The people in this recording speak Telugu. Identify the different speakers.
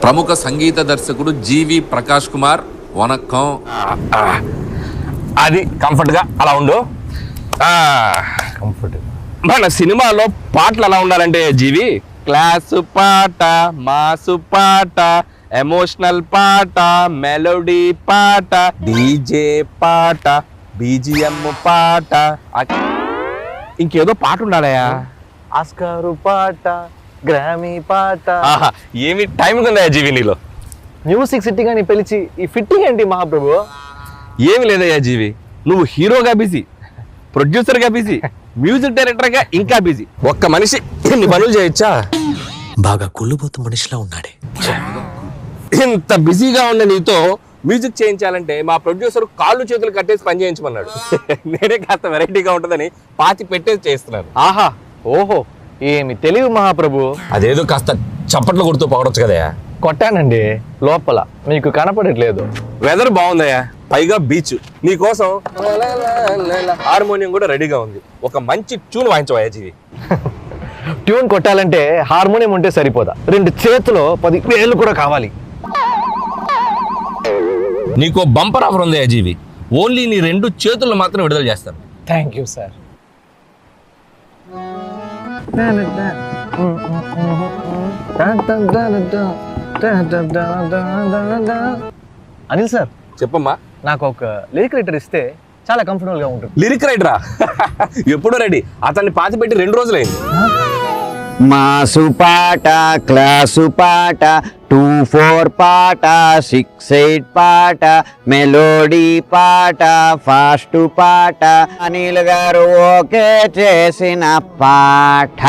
Speaker 1: ప్రముఖ సంగీత దర్శకుడు జీవి ప్రకాష్ కుమార్ వనక్కం.
Speaker 2: అది కంఫర్ట్గా అలా ఉండు.
Speaker 3: కంఫర్ట్.
Speaker 2: మన సినిమాలో పాటలు ఎలా ఉండాలంటే జీవి, క్లాసు పాట, మాసు పాట, ఎమోషనల్ పాట, మెలోడీ పాట, డీజే పాట, బీజిఎం పాట, ఇంకేదో పాట ఉండాలయా.
Speaker 3: ఆస్కారు పాట, గ్రామీ పాట.
Speaker 2: ఏమి టైం ఉందా జీవి నీలో?
Speaker 3: మ్యూజిక్ సిట్టింగ్ అని పిలిచి ఈ ఫిట్టింగ్ ఏంటి మహాప్రభు?
Speaker 2: ఏమి లేదయ్యా జీవి, నువ్వు హీరోగా బిజీ, ప్రొడ్యూసర్గా బిజీ, మ్యూజిక్ డైరెక్టర్గా ఇంకా బిజీ. ఒక్క మనిషి ఎన్ని పనులు చేయొచ్చా?
Speaker 4: బాగా కుళ్ళుబోతు మనిషిలా ఉన్నాడే.
Speaker 2: ఇంత బిజీగా ఉన్న నీతో మ్యూజిక్ చేయించాలంటే మా ప్రొడ్యూసర్ కాళ్ళు చేతులు కట్టేసి పని చేయించమన్నాడు. నేనే కాస్త వెరైటీగా ఉంటుందని పాతి పెట్టేసి చేస్తున్నాను.
Speaker 3: ఆహా, ఓహో, ఏమి తెలివి మహాప్రభు.
Speaker 2: అదేదో కాస్త చప్పట్లు కొడుతూ పోవడొచ్చు కదయా.
Speaker 3: కొట్టానండి లోపల, మీకు కనపడట్లేదు.
Speaker 2: వెదర్ బాగుందయ్యా, పైగా బీచ్. నీకోసం హార్మోనియం కూడా రెడీగా ఉంది. ఒక మంచి ట్యూన్ వాయించవయ్యా జీవి.
Speaker 3: ట్యూన్ కొట్టాలంటే హార్మోనియం ఉంటే సరిపోదా, 2 చేతులు 10 వేలు కూడా కావాలి.
Speaker 2: నీకో బంపర్ ఆఫర్ ఉంది జీవి, ఓన్లీ నీ 2 చేతులు మాత్రం విడుదల చేస్తాను.
Speaker 3: Thank you sir. Anil sir,
Speaker 2: చెప్పమ్మా.
Speaker 3: నాకు ఒక లిరిక్ రైటర్ ఇస్తే చాలా కంఫర్టబుల్ గా ఉంటుంది.
Speaker 2: లిరిక్ రైటరా? ఎప్పుడూ రెడీ. అతన్ని పాతి పెట్టి 2 రోజులైంది.
Speaker 5: మాసు పాట, క్లాసు పాట, 2-4 పాట, 6-8 పాట, మెలోడీ పాట, ఫాస్ట్ పాట, అనిల్ గారు ఓకే చేసిన పాట.